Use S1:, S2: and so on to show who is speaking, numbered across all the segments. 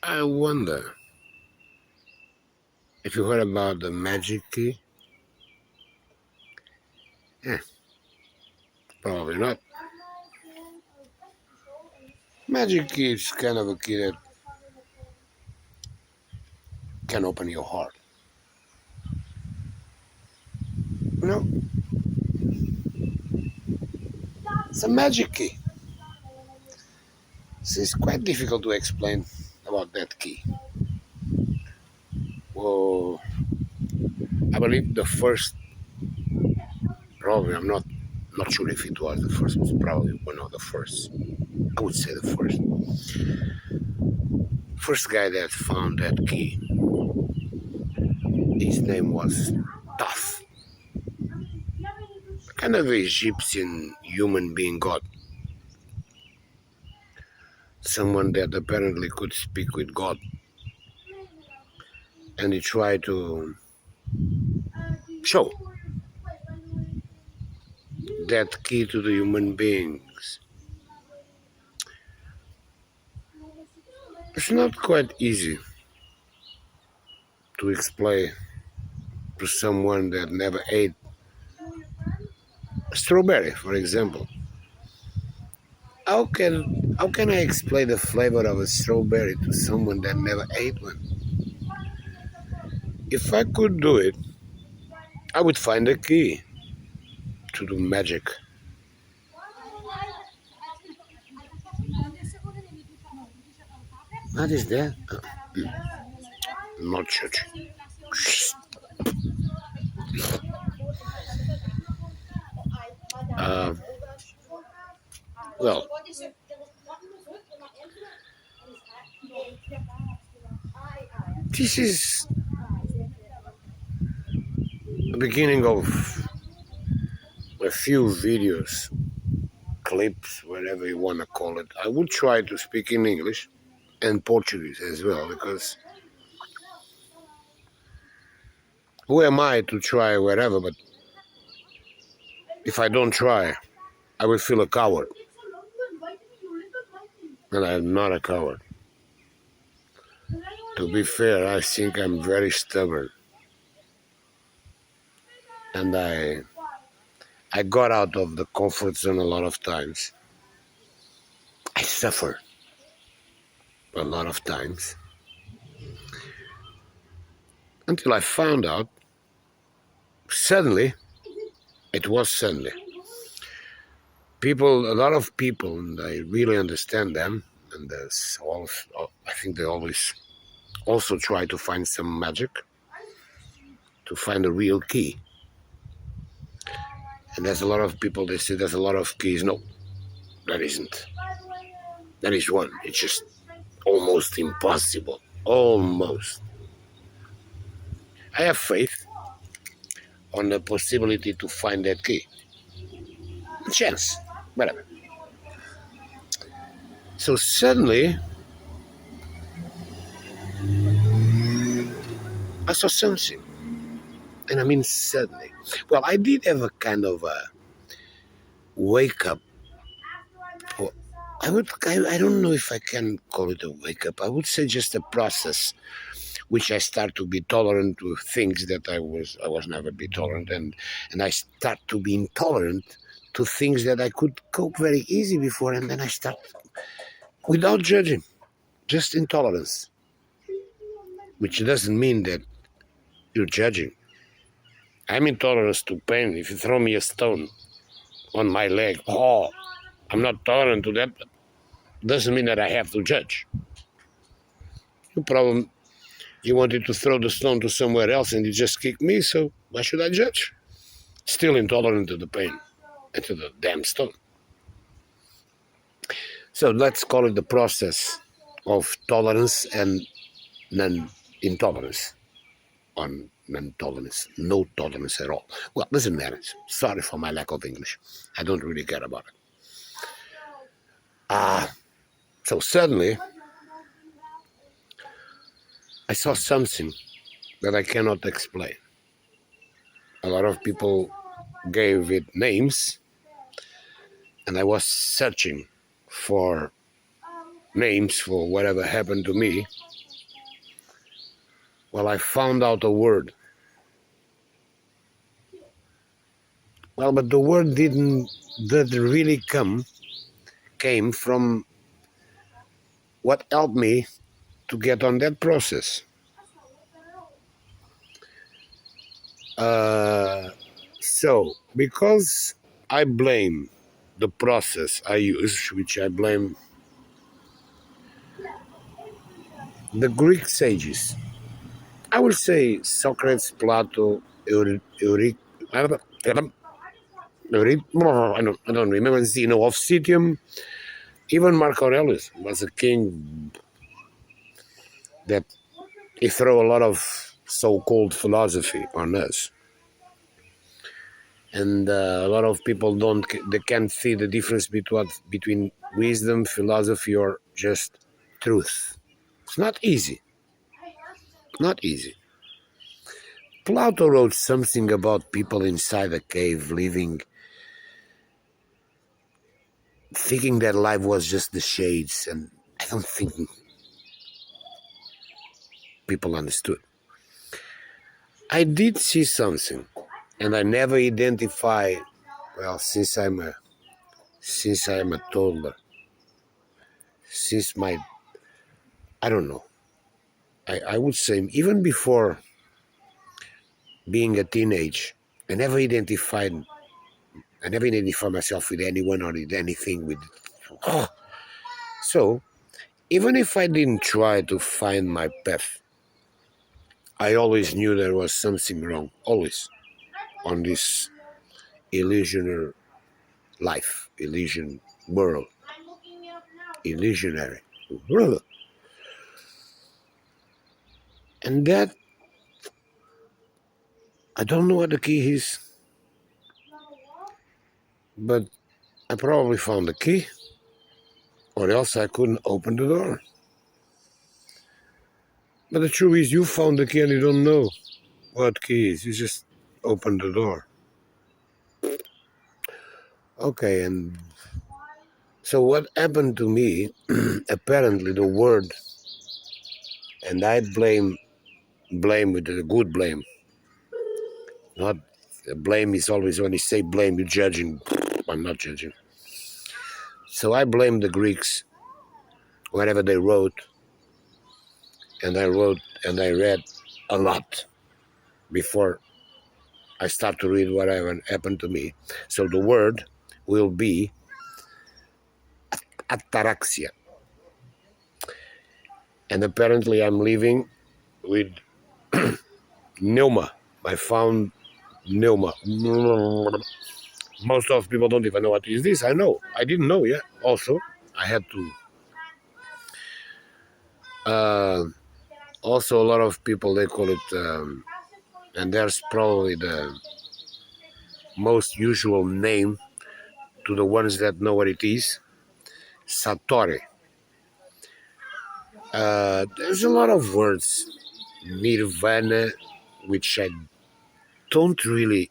S1: I wonder if you heard about the magic key. Yeah, probably not. Magic key is kind of a key that can open your heart. You know, it's a magic key. So it's quite difficult to explain about that key. Well, I believe the first, probably, I'm not sure if it was the first, was probably one of the first. I would say the first. First guy that found that key, his name was Thoth, kind of Egyptian human being god, someone that apparently could speak with God, and he tried to show that key to the human beings. It's not quite easy to explain to someone that never ate a strawberry, for example. How can I explain the flavor of a strawberry to someone that never ate one? If I could do it, I would find a key to do magic. What is that? Not church. Uh, well, this is the beginning of a few videos, clips, whatever you want to call it. I will try to speak in English and Portuguese as well, because who am I to try wherever? But if I don't try, I will feel a coward. And I'm not a coward. To be fair, I think I'm very stubborn. And I got out of the comfort zone a lot of times. I suffered a lot of times. Until I found out, suddenly, it was suddenly. A lot of people, and I really understand them, and I think they always also try to find some magic, to find a real key. And there's a lot of people, they say there's a lot of keys. No, there isn't. There is one. It's just almost impossible. Almost. I have faith on the possibility to find that key. A chance, whatever. So suddenly, I saw something. And I mean suddenly. Well, I did have a kind of a wake up. Or I don't know if I can call it a wake up. I would say just a process which I start to be tolerant to things that I was never be tolerant, and I start to be intolerant to things that I could cope very easy before, and then I start without judging, just intolerance, which doesn't mean that you're judging. I'm intolerant to pain. If you throw me a stone on my leg, I'm not tolerant to that, but doesn't mean that I have to judge. The problem, you wanted to throw the stone to somewhere else and you just kicked me, so why should I judge? Still intolerant to the pain and to the damn stone. So let's call it the process of tolerance and non-intolerance. On non-tolerance, no tolerance at all. Well, doesn't matter. Sorry for my lack of English. I don't really care about it. So suddenly, I saw something that I cannot explain. A lot of people gave it names, and I was searching for names for whatever happened to me, Well, I found out a word. Well, but the word that really came from what helped me to get on that process. So, because I blame the process I use, which I blame the Greek sages. I will say Socrates, Plato, I don't remember, Zeno of Citium, even Marco Aurelius was a king that he threw a lot of so-called philosophy on us. And a lot of people they can't see the difference between wisdom, philosophy, or just truth. It's not easy. Not easy. Plato wrote something about people inside a cave living, thinking that life was just the shades, and I don't think people understood. I did see something, and I never identify. Well, since I am a toddler, since my I don't know. I would say even before being a teenage, I never identified. I never identified myself with anyone or with anything. So even if I didn't try to find my path, I always knew there was something wrong. Always on this illusionary life, illusion world, illusionary world, and that I don't know what the key is, but I probably found the key, or else I couldn't open the door. But the truth is, you found the key and you don't know what key is. You just opened the door. Okay, and so what happened to me, apparently the word, and I blame with a good blame. Not blame is always when you say blame, you're judging. I'm not judging. So I blame the Greeks, whatever they wrote, and I read a lot before I start to read whatever happened to me. So the word will be ataraxia. And apparently I'm living with pneuma. I found pneuma. Most of people don't even know what is this. I know. I didn't know yet. Also, I had to. Also, a lot of people, they call it, and there's probably the most usual name to the ones that know what it is, Satori. There's a lot of words, Nirvana, which I don't really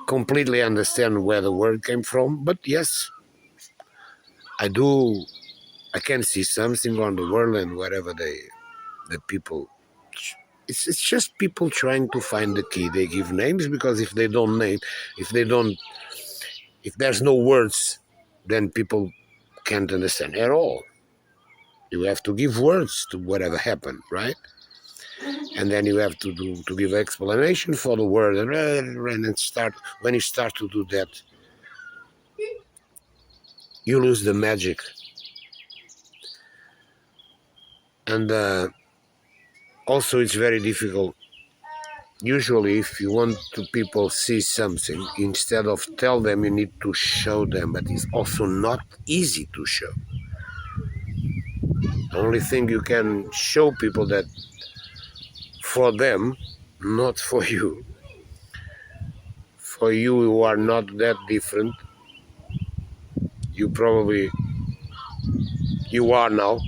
S1: completely understand where the word came from, but yes, I do. I can see something on the world and whatever the people. It's just people trying to find the key. They give names because if they don't name, if they don't, if there's no words, then people can't understand at all. You have to give words to whatever happened, right? And then you have to give explanation for the word, and then start. When you start to do that, you lose the magic. And also, it's very difficult. Usually, if you want to people see something, instead of tell them, you need to show them. But it's also not easy to show. The only thing you can show people that for them, not for you. For you who are not that different, you are now.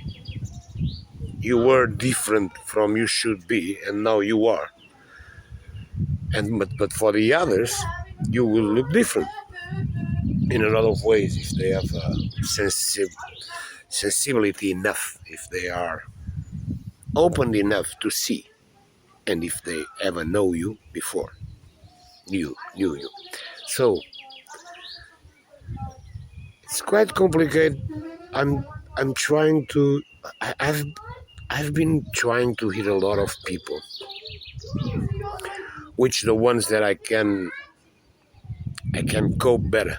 S1: You were different from you should be, and now you are. But for the others, you will look different in a lot of ways if they have a sensibility enough, if they are open enough to see, and if they ever know you before, knew you. So it's quite complicated. I'm trying to. I've been trying to hit a lot of people, which the ones that I can cope better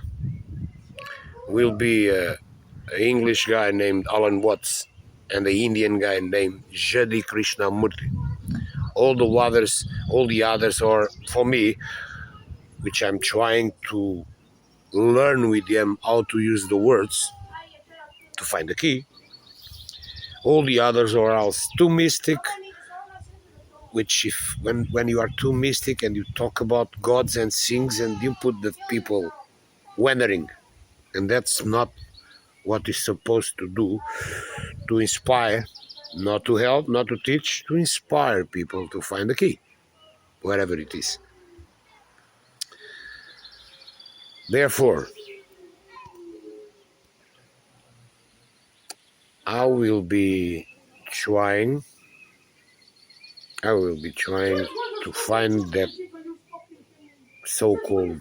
S1: will be an English guy named Alan Watts and the Indian guy named Jadi Krishnamurti. All the others are for me, which I'm trying to learn with them how to use the words to find the key. All the others are else too mystic, which if when you are too mystic and you talk about gods and things and you put the people wondering, and that's not what is supposed to do, to inspire, not to help, not to teach, to inspire people to find the key, wherever it is. Therefore, I will be trying to find that so-called,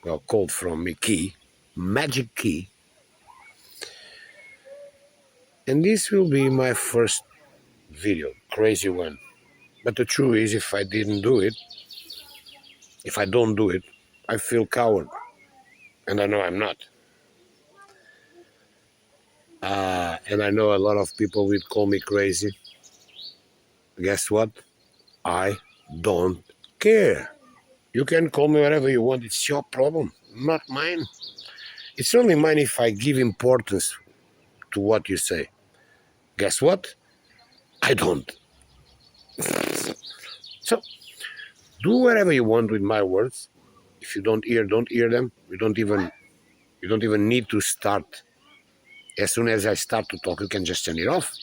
S1: well, called from me key, magic key. And this will be my first video, crazy one. But the truth is, if I don't do it, I feel coward. And I know I'm not. And I know a lot of people will call me crazy. Guess what? I don't care. You can call me whatever you want. It's your problem, not mine. It's only mine if I give importance to what you say. Guess what? I don't. So, do whatever you want with my words. If you don't hear them. You don't even need to start. As soon as I start to talk, you can just turn it off.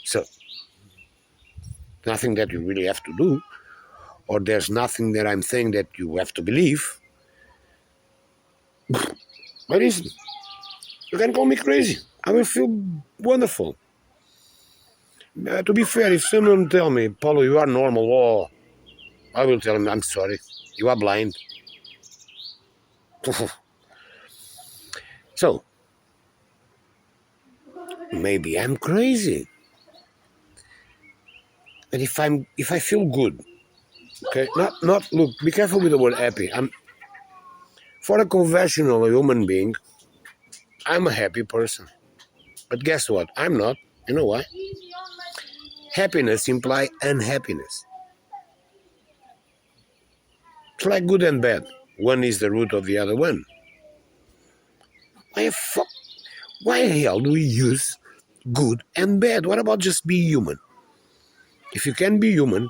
S1: So, nothing that you really have to do, or there's nothing that I'm saying that you have to believe. But listen, you can call me crazy. I will feel wonderful. To be fair, if someone tell me, Paulo, you are normal, I will tell him, I'm sorry, you are blind. So, maybe I'm crazy. But if I feel good, okay, not look, be careful with the word happy. For a conventional human being, I'm a happy person. But guess what? I'm not. You know why? Happiness implies unhappiness. It's like good and bad. One is the root of the other one. Why the hell do we use good and bad? What about just be human? If you can be human,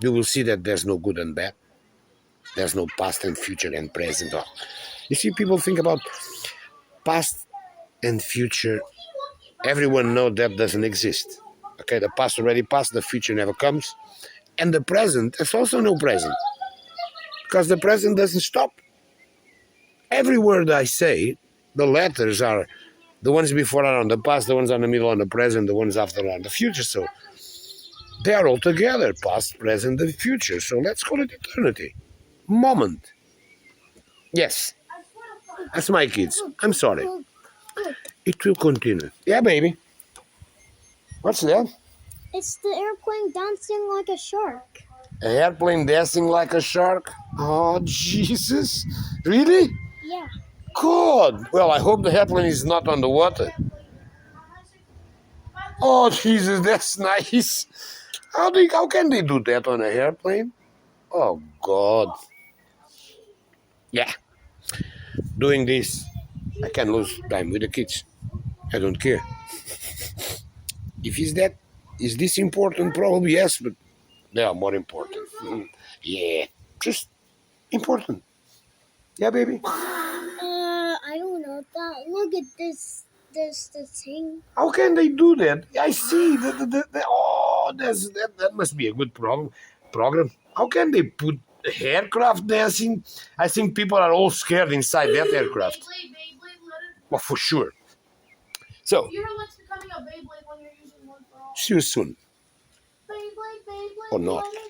S1: you will see that there's no good and bad. There's no past and future and present. You see, people think about past and future. Everyone knows that doesn't exist. Okay, the past already passed, the future never comes. And the present, there's also no present. Because the present doesn't stop. Every word I say, the letters are, the ones before are on the past, the ones on the middle on the present, the ones after are on the future. So they are all together, past, present, and future. So let's call it eternity. Moment. Yes. That's my kids. I'm sorry. It will continue. Yeah, baby. What's that?
S2: It's the airplane dancing like a shark.
S1: An airplane dancing like a shark? Oh, Jesus. Really?
S2: Yeah.
S1: God. Well, I hope the airplane is not on the water. Oh, Jesus, that's nice. How can they do that on an airplane? Oh, God. Yeah. Doing this, I can lose time with the kids. I don't care. If is this important? Probably yes, but they are more important. Yeah, just important. Yeah, baby.
S2: I don't know. Look at this thing.
S1: How can they do that? I see. That must be a good program. How can they put aircraft dancing? I think people are all scared inside that aircraft. Well, for sure. So,
S3: You know what's becoming a Beyblade when you're using one for all?
S1: see you soon.
S3: Beyblade, Beyblade.
S1: Or not.
S3: Beyblade.